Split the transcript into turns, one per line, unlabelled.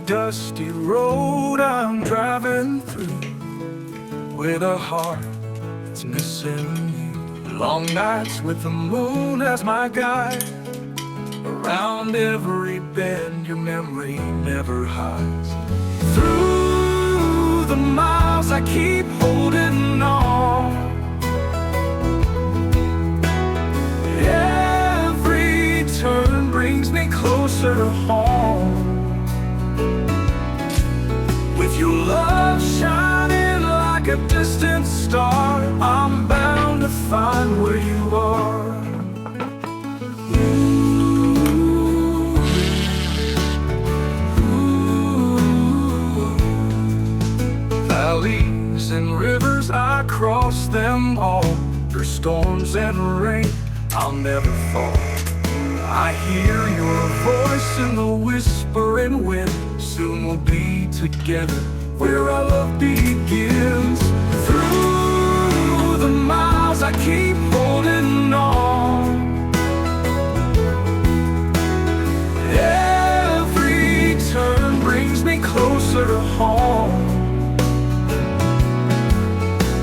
dusty road I'm driving through, with a heart that's missing you. Long nights with the moon as my guide, around every bend your memory never hides. Through the miles I keep holding on, every turn brings me closer to home. With your love shining like a distant star, I'm bound to find where you are. Valleys and rivers, I cross them all. Through storms and rain, I'll never fall. I hear your voice in the whispering wind. Soon we'll be together where our love begins. Through the miles I keep holding on, every turn brings me closer to home.